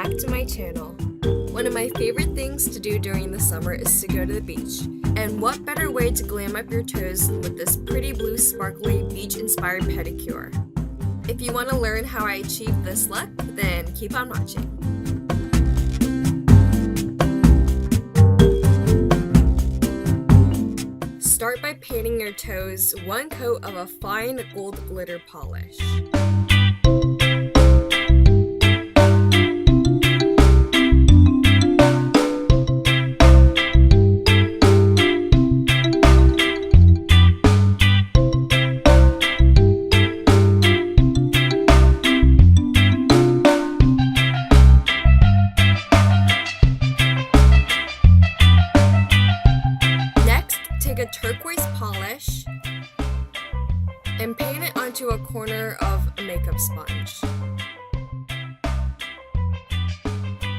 back to my channel. One of my favorite things to do during the summer is to go to the beach. And what better way to glam up your toes than with this pretty blue sparkly beach-inspired pedicure. If you want to learn how I achieved this look, then keep on watching. Start by painting your toes one coat of a fine gold glitter polish. Take a turquoise polish and paint it onto a corner of a makeup sponge.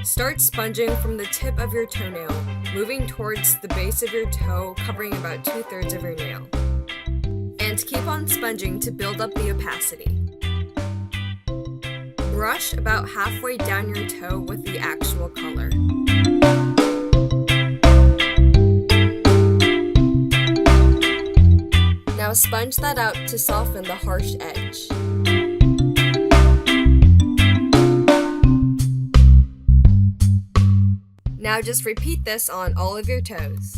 Start sponging from the tip of your toenail, moving towards the base of your toe, covering about 2/3 of your nail. And keep on sponging to build up the opacity. Brush about halfway down your toe with the actual color. Now sponge that out to soften the harsh edge. Now just repeat this on all of your toes.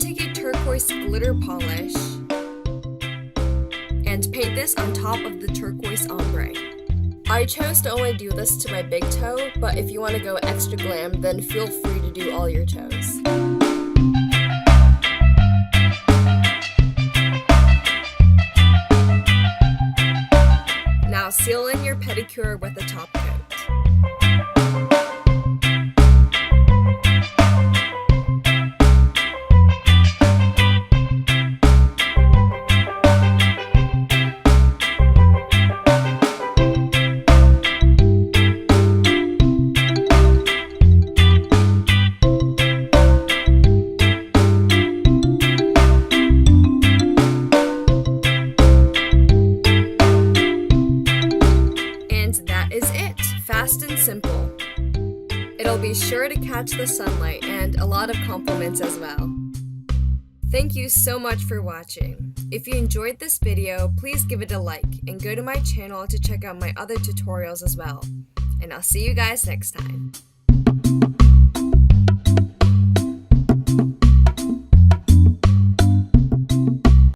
Take a turquoise glitter polish and paint this on top of the turquoise ombre. I chose to only do this to my big toe, but if you want to go extra glam, then feel free to do all your toes. Now seal in your pedicure with a top coat. Fast and simple. It'll be sure to catch the sunlight and a lot of compliments as well. Thank you so much for watching. If you enjoyed this video, please give it a like and go to my channel to check out my other tutorials as well. And I'll see you guys next time.